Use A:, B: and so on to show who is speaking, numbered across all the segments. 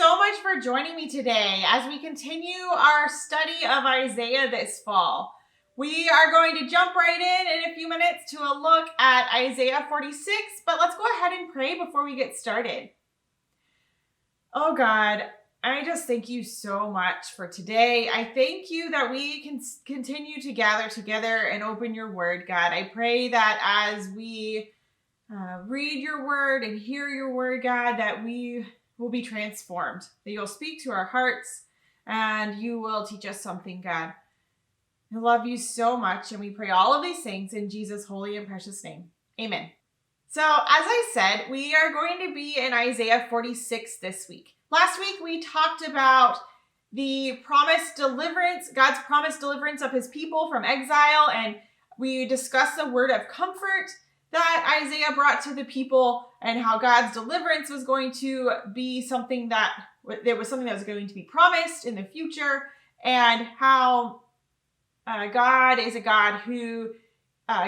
A: so much for joining me today as we continue our study of Isaiah this fall. We are going to jump right in a few minutes to a look at Isaiah 46, but let's go ahead and pray before we get started. Oh God, I just thank you so much for today. I thank you that we can continue to gather together and open your word, God. I pray that as we read your word and hear your word, God, that we will be transformed, that you'll speak to our hearts and you will teach us something, God. I love you so much, and we pray all of these things in Jesus' holy and precious name. Amen. So, as I said, we are going to be in Isaiah 46 this week. Last week, we talked about the promised deliverance, God's promised deliverance of his people from exile, and we discussed the word of comfort that Isaiah brought to the people and how God's deliverance was going to be something that was going to be promised in the future, and how God is a God who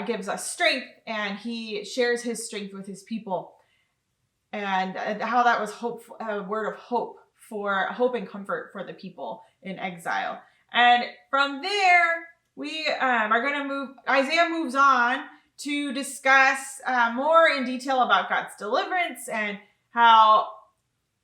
A: gives us strength, and he shares his strength with his people, and how that was a word of hope and comfort for the people in exile. And from there, we are going to move. Isaiah moves on to discuss more in detail about God's deliverance and how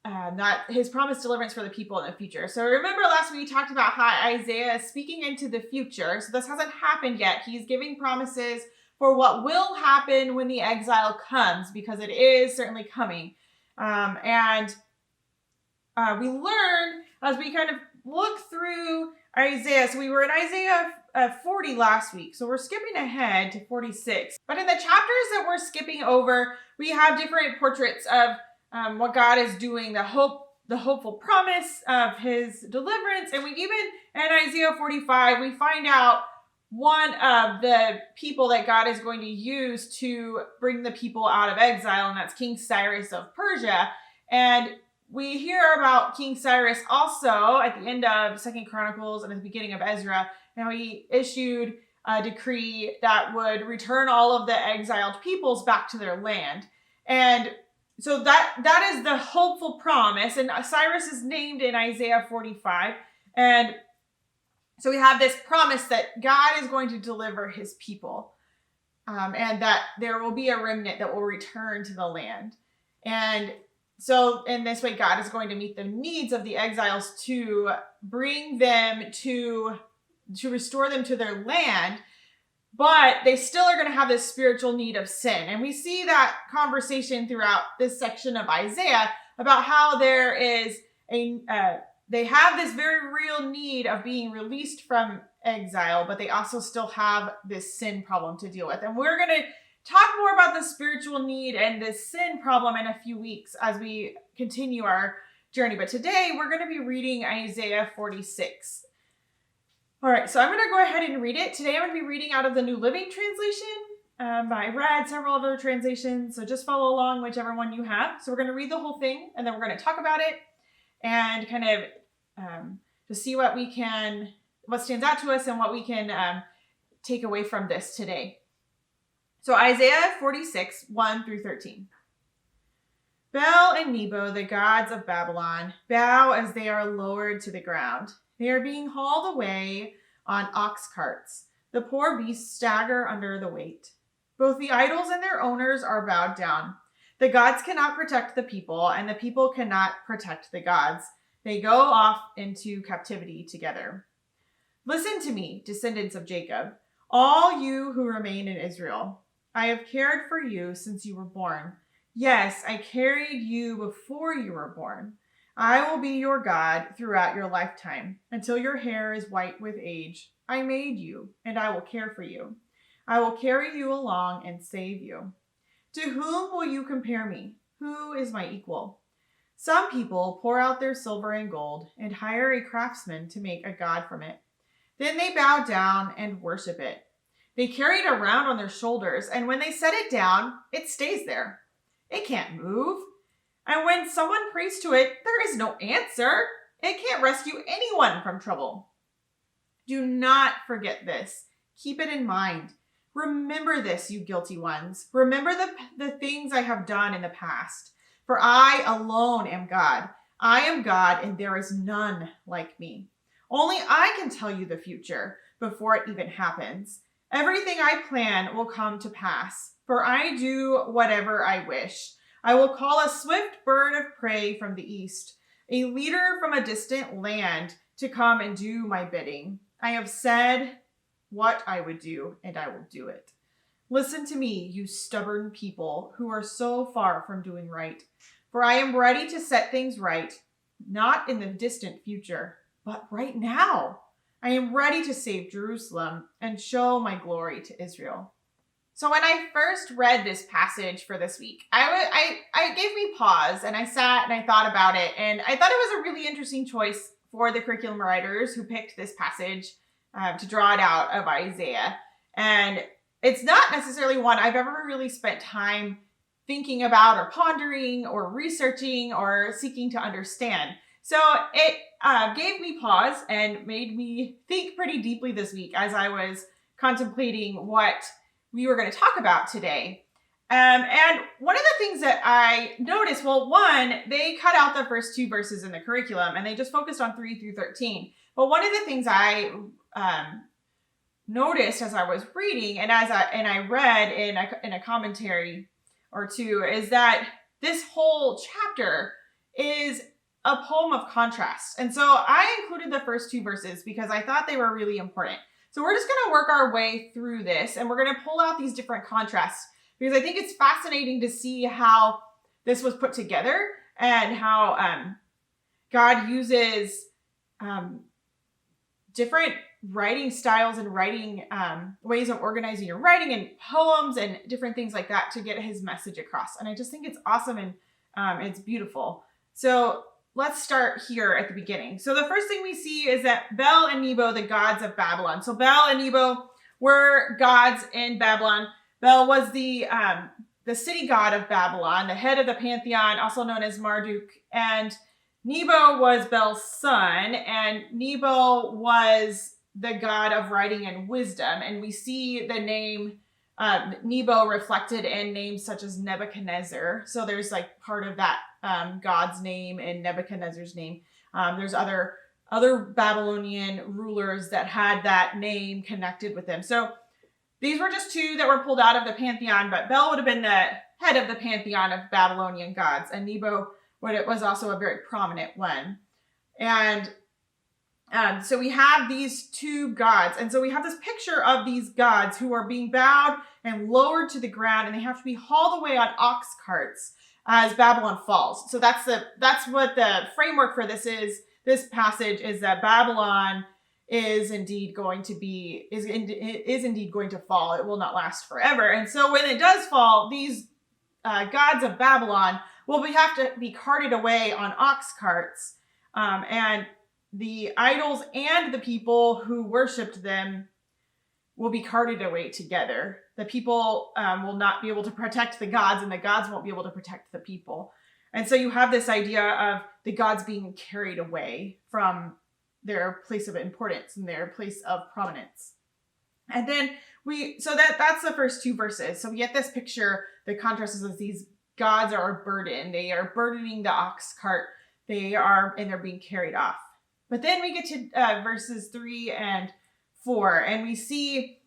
A: not his promised deliverance for the people in the future. So remember last week we talked about how Isaiah is speaking into the future. So this hasn't happened yet. He's giving promises for what will happen when the exile comes, because it is certainly coming. And we learn as we kind of look through Isaiah. So we were in Isaiah 40 last week. So we're skipping ahead to 46. But in the chapters that we're skipping over, we have different portraits of what God is doing, the hopeful promise of his deliverance. And we even, in Isaiah 45, we find out one of the people that God is going to use to bring the people out of exile, and that's King Cyrus of Persia. And we hear about King Cyrus also at the end of 2 Chronicles and at the beginning of Ezra, and how he issued a decree that would return all of the exiled peoples back to their land. And so that is the hopeful promise, and Cyrus is named in Isaiah 45. And so we have this promise that God is going to deliver his people, and that there will be a remnant that will return to the land. And so in this way, God is going to meet the needs of the exiles to bring them to restore them to their land. But they still are going to have this spiritual need of sin. And we see that conversation throughout this section of Isaiah about how there is they have this very real need of being released from exile, but they also still have this sin problem to deal with. And we're going to talk more about the spiritual need and the sin problem in a few weeks as we continue our journey. But today we're going to be reading Isaiah 46. All right, so I'm going to go ahead and read it. Today I'm going to be reading out of the New Living Translation. I read several other translations, so just follow along whichever one you have. So we're going to read the whole thing, and then we're going to talk about it and kind of to see what stands out to us and what we can take away from this today. So Isaiah 46, 1 through 13. Bel and Nebo, the gods of Babylon, bow as they are lowered to the ground. They are being hauled away on ox carts. The poor beasts stagger under the weight. Both the idols and their owners are bowed down. The gods cannot protect the people, and the people cannot protect the gods. They go off into captivity together. Listen to me, descendants of Jacob, all you who remain in Israel. I have cared for you since you were born. Yes, I carried you before you were born. I will be your God throughout your lifetime, until your hair is white with age. I made you, and I will care for you. I will carry you along and save you. To whom will you compare me? Who is my equal? Some people pour out their silver and gold and hire a craftsman to make a god from it. Then they bow down and worship it. They carry it around on their shoulders, and when they set it down, it stays there. It can't move. And when someone prays to it, there is no answer. It can't rescue anyone from trouble. Do not forget this. Keep it in mind. Remember this, you guilty ones. Remember the things I have done in the past. For I alone am God. I am God and there is none like me. Only I can tell you the future before it even happens. Everything I plan will come to pass, for I do whatever I wish. I will call a swift bird of prey from the east, a leader from a distant land to come and do my bidding. I have said what I would do, and I will do it. Listen to me, you stubborn people who are so far from doing right. For I am ready to set things right, not in the distant future, but right now. I am ready to save Jerusalem and show my glory to Israel. So when I first read this passage for this week, it gave me pause, and I sat and I thought about it, and I thought it was a really interesting choice for the curriculum writers who picked this passage to draw it out of Isaiah. And it's not necessarily one I've ever really spent time thinking about or pondering or researching or seeking to understand. So it gave me pause and made me think pretty deeply this week as I was contemplating what we were going to talk about today. And one of the things that I noticed, well, one, they cut out the first two verses in the curriculum and they just focused on 3 through 13. But one of the things I noticed as I was reading and I read in a commentary or two is that this whole chapter is a poem of contrast. And so I included the first two verses because I thought they were really important. So we're just going to work our way through this and we're going to pull out these different contrasts because I think it's fascinating to see how this was put together and how God uses different writing styles and writing ways of organizing your writing and poems and different things like that to get his message across. And I just think it's awesome and it's beautiful. So let's start here at the beginning. So the first thing we see is that Bel and Nebo, the gods of Babylon. So Bel and Nebo were gods in Babylon. Bel was the city god of Babylon, the head of the pantheon, also known as Marduk. And Nebo was Bel's son, and Nebo was the god of writing and wisdom. And we see the name Nebo reflected in names such as Nebuchadnezzar. So there's like part of that God's name and Nebuchadnezzar's name. There's other Babylonian rulers that had that name connected with them. So these were just two that were pulled out of the pantheon, but Bel would have been the head of the pantheon of Babylonian gods, and Nebo was also a very prominent one. And so we have these two gods. And so we have this picture of these gods who are being bowed and lowered to the ground, and they have to be hauled away on ox carts as Babylon falls. So that's what the framework for this is. This passage is that Babylon is indeed going to fall. It will not last forever. And so when it does fall, these gods of Babylon will have to be carted away on ox carts, and the idols and the people who worshipped them will be carted away together. The people will not be able to protect the gods, and the gods won't be able to protect the people. And so you have this idea of the gods being carried away from their place of importance and their place of prominence. And then that's the first two verses. So we get this picture, the contrast is these gods are a burden. They are burdening the ox cart. They're being carried off. But then we get to verses 3 and 4, and we see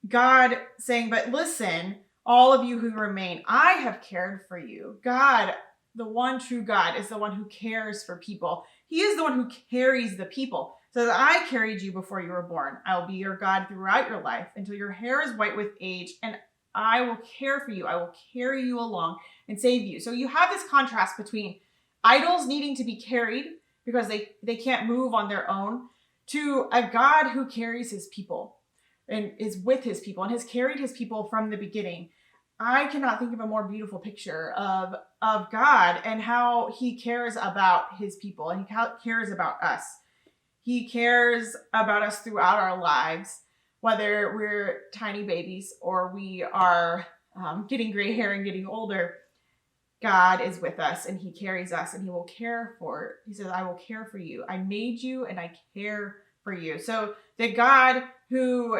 A: God saying, but listen, all of you who remain, I have cared for you. God, the one true God, is the one who cares for people. He is the one who carries the people. So that I carried you before you were born. I will be your God throughout your life until your hair is white with age, and I will care for you. I will carry you along and save you. So you have this contrast between idols needing to be carried because they can't move on their own, to a God who carries his people and is with his people and has carried his people from the beginning. I cannot think of a more beautiful picture of God and how he cares about his people and he cares about us. He cares about us throughout our lives, whether we're tiny babies or we are getting gray hair and getting older. God is with us and he carries us and he will care for. He says, I will care for you. I made you and I care for you. So the God who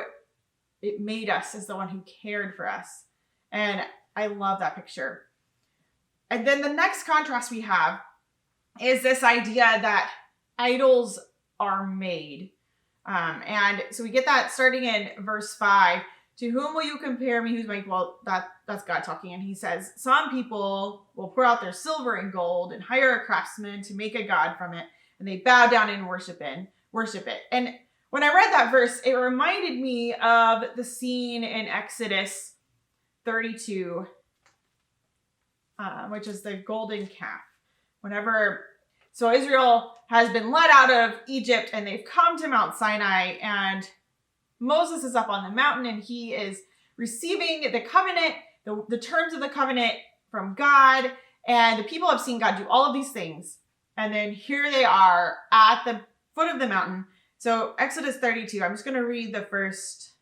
A: made us is the one who cared for us. And I love that picture. And then the next contrast we have is this idea that idols are made. And so we get that starting in verse 5. To whom will you compare me? Who's like, well, that's God talking. And he says, some people will pour out their silver and gold and hire a craftsman to make a god from it. And they bow down and worship it. And when I read that verse, it reminded me of the scene in Exodus 32, which is the golden calf. So Israel has been led out of Egypt and they've come to Mount Sinai, and Moses is up on the mountain and he is receiving the covenant, the terms of the covenant from God. And the people have seen God do all of these things. And then here they are at the foot of the mountain. So Exodus 32, I'm just going to read the first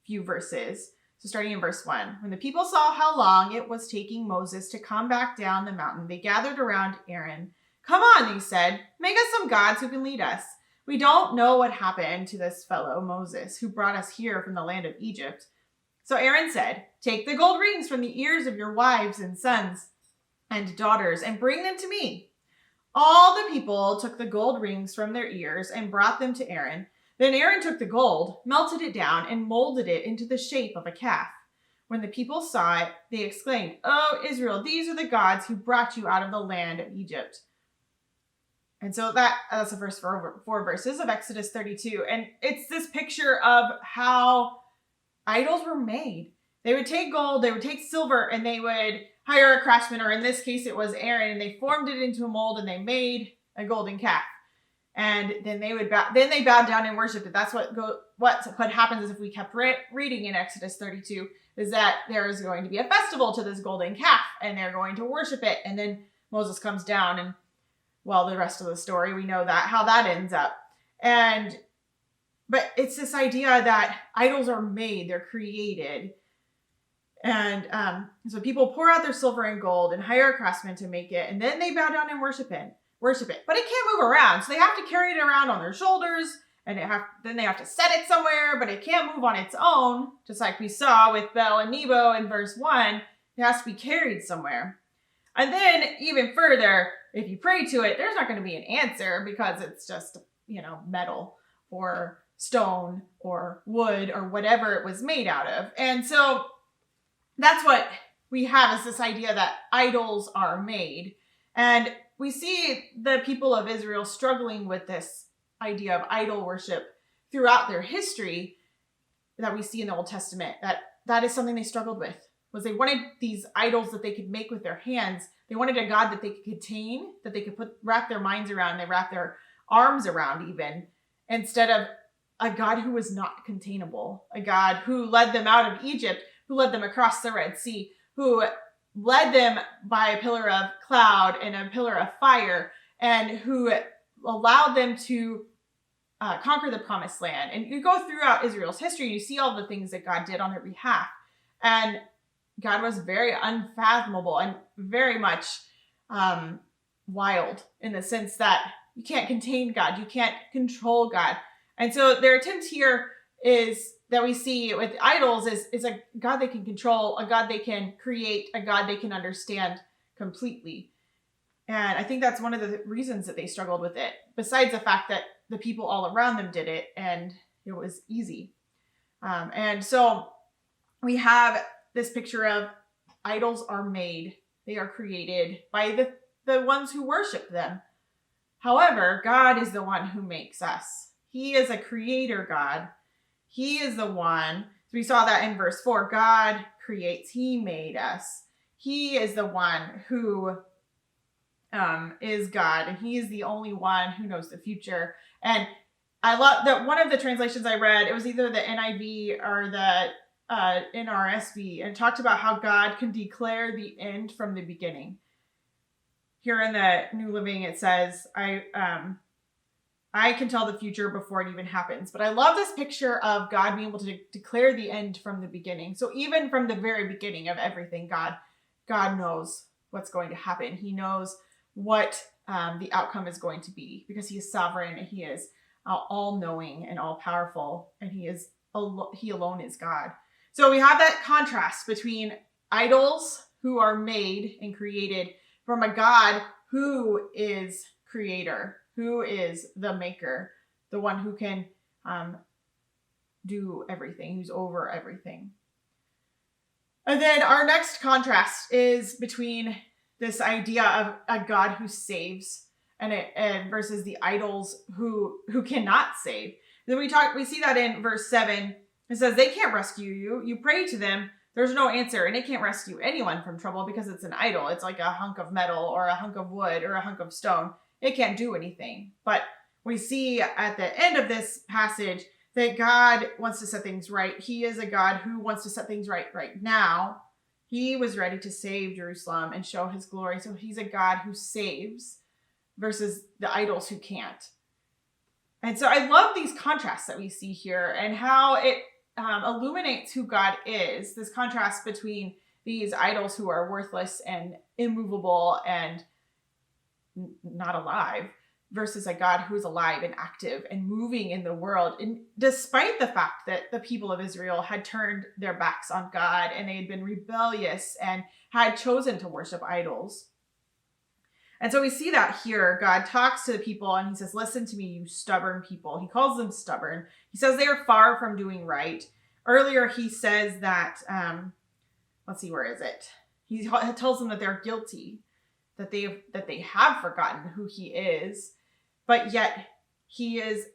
A: few verses. So starting in verse 1. When the people saw how long it was taking Moses to come back down the mountain, they gathered around Aaron. Come on, they said, make us some gods who can lead us. We don't know what happened to this fellow Moses, who brought us here from the land of Egypt. So Aaron said, take the gold rings from the ears of your wives and sons and daughters and bring them to me. All the people took the gold rings from their ears and brought them to Aaron. Then Aaron took the gold, melted it down, and molded it into the shape of a calf. When the people saw it, they exclaimed, "Oh, Israel, these are the gods who brought you out of the land of Egypt." And so that's the first four verses of Exodus 32. And it's this picture of how idols were made. They would take gold, they would take silver, and they would hire a craftsman, or in this case, it was Aaron, and they formed it into a mold and they made a golden calf. And then they bowed down and worshipped it. That's what happens is if we kept reading in Exodus 32, is that there is going to be a festival to this golden calf, and they're going to worship it. And then Moses comes down, and well, the rest of the story, we know how that ends up. But it's this idea that idols are made, they're created. And so people pour out their silver and gold and hire a craftsman to make it, and then they bow down and worship it. But it can't move around, so they have to carry it around on their shoulders, and then they have to set it somewhere, but it can't move on its own, just like we saw with Bel and Nebo in verse 1. It has to be carried somewhere. And then even further, if you pray to it, there's not going to be an answer because it's just, metal or stone or wood or whatever it was made out of. And so that's what we have, is this idea that idols are made. And we see the people of Israel struggling with this idea of idol worship throughout their history that we see in the Old Testament. That is something they struggled with, was they wanted these idols that they could make with their hands. They wanted a God that they could contain, that they could wrap their minds around, they wrap their arms around even, instead of a God who was not containable, a God who led them out of Egypt, who led them across the Red Sea, who led them by a pillar of cloud and a pillar of fire, and who allowed them to conquer the promised land. And you go throughout Israel's history, you see all the things that God did on their behalf. And God was very unfathomable and very much wild, in the sense that you can't contain God, you can't control God. And so their attempt here is that we see with idols is a God they can control, a God they can create, a God they can understand completely. And I think that's one of the reasons that they struggled with it, besides the fact that the people all around them did it and it was easy. And so we have this picture of idols are made. They are created by the ones who worship them. However, God is the one who makes us. He is a creator God. He is the one. So we saw that in verse 4. God creates. He made us. He is the one who is God, and he is the only one who knows the future. And I love that one of the translations I read, it was either the NIV or the NRSV, and it talked about how God can declare the end from the beginning. Here in the New Living, it says, I can tell the future before it even happens. But I love this picture of God being able to declare the end from the beginning. So even from the very beginning of everything, God knows what's going to happen. He knows what the outcome is going to be, because he is sovereign and he is all-knowing and all-powerful, and he alone is God. So we have that contrast between idols who are made and created from a God who is creator, who is the maker, the one who can do everything, who's over everything. And then our next contrast is between this idea of a God who saves and versus the idols who cannot save. Then we see that in verse 7. It says they can't rescue you. You pray to them, there's no answer, and it can't rescue anyone from trouble because it's an idol. It's like a hunk of metal or a hunk of wood or a hunk of stone. It can't do anything. But we see at the end of this passage that God wants to set things right. He is a God who wants to set things right now. He was ready to save Jerusalem and show his glory. So he's a God who saves versus the idols who can't. And so I love these contrasts that we see here and how it illuminates who God is. This contrast between these idols who are worthless and immovable and not alive versus a God who is alive and active and moving in the world. And despite the fact that the people of Israel had turned their backs on God and they had been rebellious and had chosen to worship idols. And so we see that here. God talks to the people and he says, listen to me, you stubborn people. He calls them stubborn. He says they are far from doing right. Earlier, he says that, let's see, where is it? He tells them that they're guilty, that they have forgotten who he is, but yet he is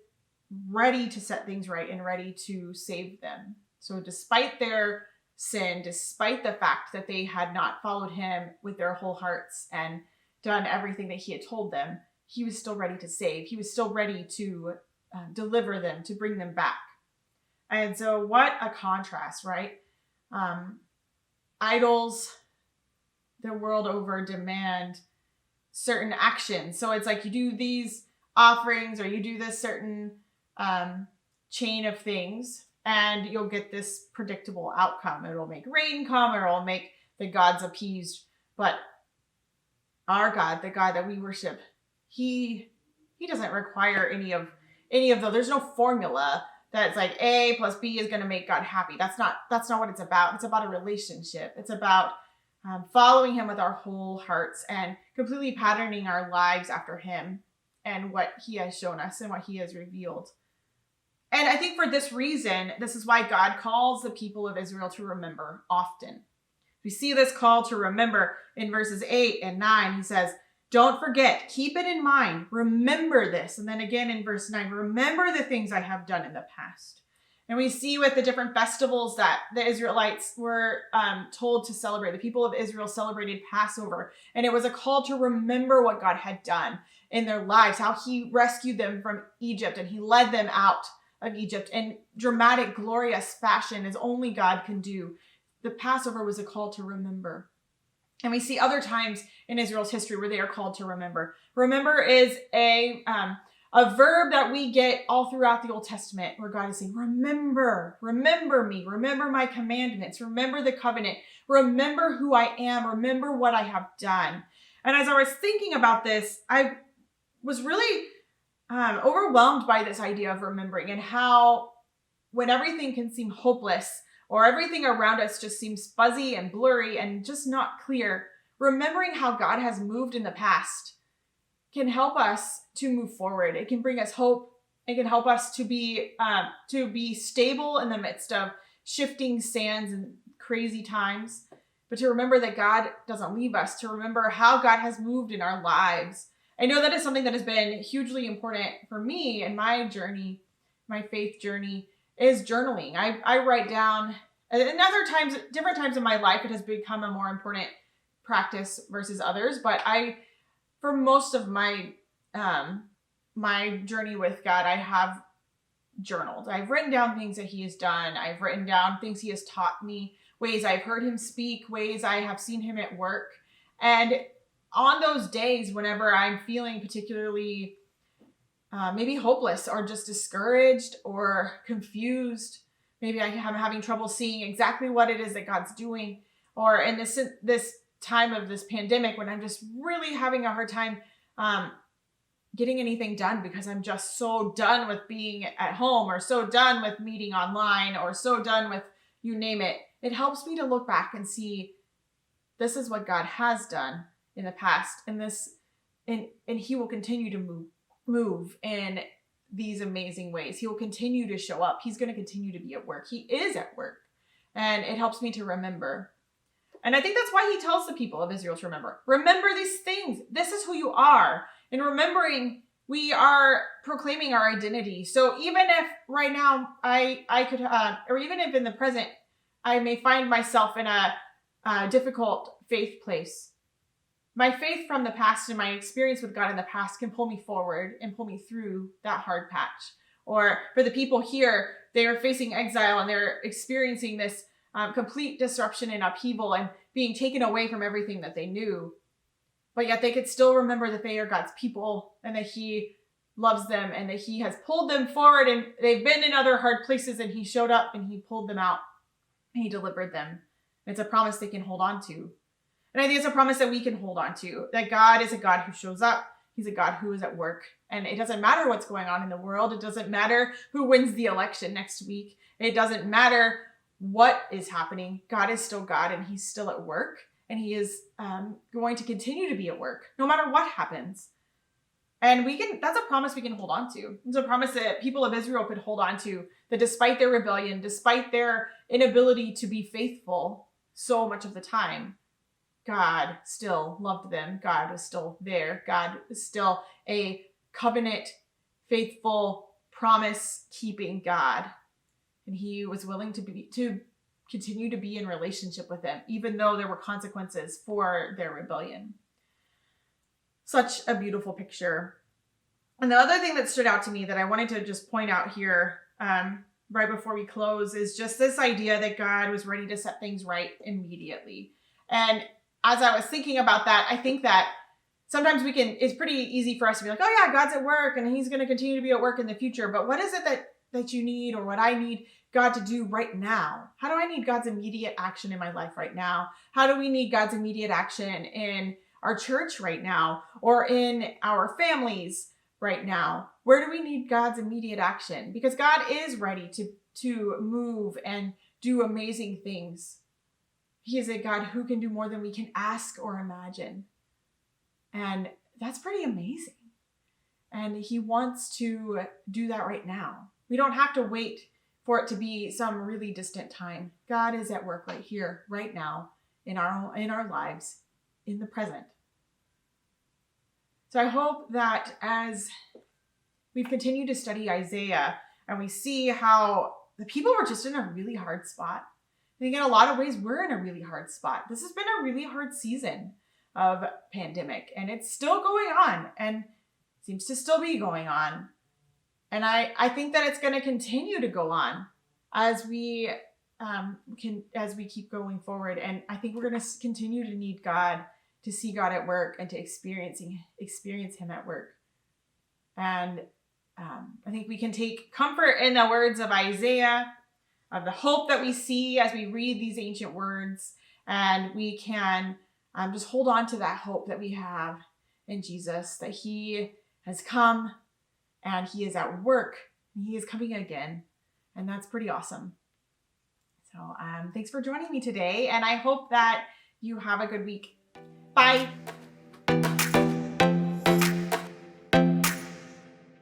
A: ready to set things right and ready to save them. So despite their sin, despite the fact that they had not followed him with their whole hearts and done everything that he had told them, he was still ready to save. He was still ready to deliver them, to bring them back. And so what a contrast, right? Idols, the world over, demand certain actions. So it's like you do these offerings or you do this certain chain of things and you'll get this predictable outcome. It'll make rain come or it'll make the gods appeased. But our God, the God that we worship, he doesn't require any of the, there's no formula that's like A plus B is going to make God happy. That's not what it's about. It's about a relationship. It's about following him with our whole hearts and completely patterning our lives after him and what he has shown us and what he has revealed. And I think for this reason, this is why God calls the people of Israel to remember often. We see this call to remember in verses 8 and 9. He says, don't forget, keep it in mind, remember this. And then again in verse 9, remember the things I have done in the past. And we see with the different festivals that the Israelites were told to celebrate. The people of Israel celebrated Passover. And it was a call to remember what God had done in their lives, how he rescued them from Egypt and he led them out of Egypt in dramatic, glorious fashion as only God can do. The Passover was a call to remember. And we see other times in Israel's history where they are called to remember. Remember is a verb that we get all throughout the Old Testament where God is saying, remember me, remember my commandments, remember the covenant, remember who I am, remember what I have done. And as I was thinking about this, I was really overwhelmed by this idea of remembering and how when everything can seem hopeless or everything around us just seems fuzzy and blurry and just not clear, remembering how God has moved in the past can help us to move forward. It can bring us hope. It can help us to be stable in the midst of shifting sands and crazy times. But to remember that God doesn't leave us, to remember how God has moved in our lives. I know that is something that has been hugely important for me in my journey, my faith journey, is journaling. I write down, and other times, different times in my life, it has become a more important practice versus others. But for most of my my journey with God, I have journaled. I've written down things that he has done. I've written down things he has taught me, ways I've heard him speak, ways I have seen him at work. And on those days, whenever I'm feeling particularly maybe hopeless or just discouraged or confused, maybe I'm having trouble seeing exactly what it is that God's doing, or in this time of this pandemic when I'm just really having a hard time getting anything done because I'm just so done with being at home or so done with meeting online or so done with you name it. It helps me to look back and see this is what God has done in the past, and this and he will continue to move in these amazing ways. He will continue to show up. He's going to continue to be at work. He is at work. And it helps me to remember. And I think that's why he tells the people of Israel to remember these things. This is who you are. And remembering, we are proclaiming our identity. So even if right now I could, or even if in the present, I may find myself in a difficult faith place, my faith from the past and my experience with God in the past can pull me forward and pull me through that hard patch. Or for the people here, they are facing exile and they're experiencing this complete disruption and upheaval and being taken away from everything that they knew. But yet they could still remember that they are God's people and that he loves them and that he has pulled them forward, and they've been in other hard places and he showed up and he pulled them out and he delivered them. It's a promise they can hold on to. And I think it's a promise that we can hold on to, that God is a God who shows up. He's a God who is at work. And it doesn't matter what's going on in the world. It doesn't matter who wins the election next week. It doesn't matter what is happening. God is still God and he's still at work. And he is going to continue to be at work no matter what happens. And that's a promise we can hold on to. It's a promise that people of Israel could hold on to, that despite their rebellion, despite their inability to be faithful so much of the time, God still loved them. God was still there. God is still a covenant, faithful, promise-keeping God. And he was willing to continue to be in relationship with them, even though there were consequences for their rebellion. Such a beautiful picture. And the other thing that stood out to me that I wanted to just point out here right before we close is just this idea that God was ready to set things right immediately. And as I was thinking about that, I think that sometimes it's pretty easy for us to be like, oh yeah, God's at work and he's going to continue to be at work in the future. But what is it that you need, or what I need God to do right now? How do I need God's immediate action in my life right now? How do we need God's immediate action in our church right now, or in our families right now? Where do we need God's immediate action? Because God is ready to move and do amazing things. He is a God who can do more than we can ask or imagine. And that's pretty amazing. And he wants to do that right now. We don't have to wait for it to be some really distant time. God is at work right here, right now, in our lives, in the present. So I hope that as we've continued to study Isaiah and we see how the people were just in a really hard spot. I think in a lot of ways, we're in a really hard spot. This has been a really hard season of pandemic, and it's still going on and seems to still be going on. And I think that it's going to continue to go on as we keep going forward. And I think we're going to continue to need God, to see God at work and to experience him at work. And I think we can take comfort in the words of Isaiah, of the hope that we see as we read these ancient words, and we can just hold on to that hope that we have in Jesus, that he has come and he is at work and he is coming again. And that's pretty awesome. So thanks for joining me today, and I hope that you have a good week. Bye.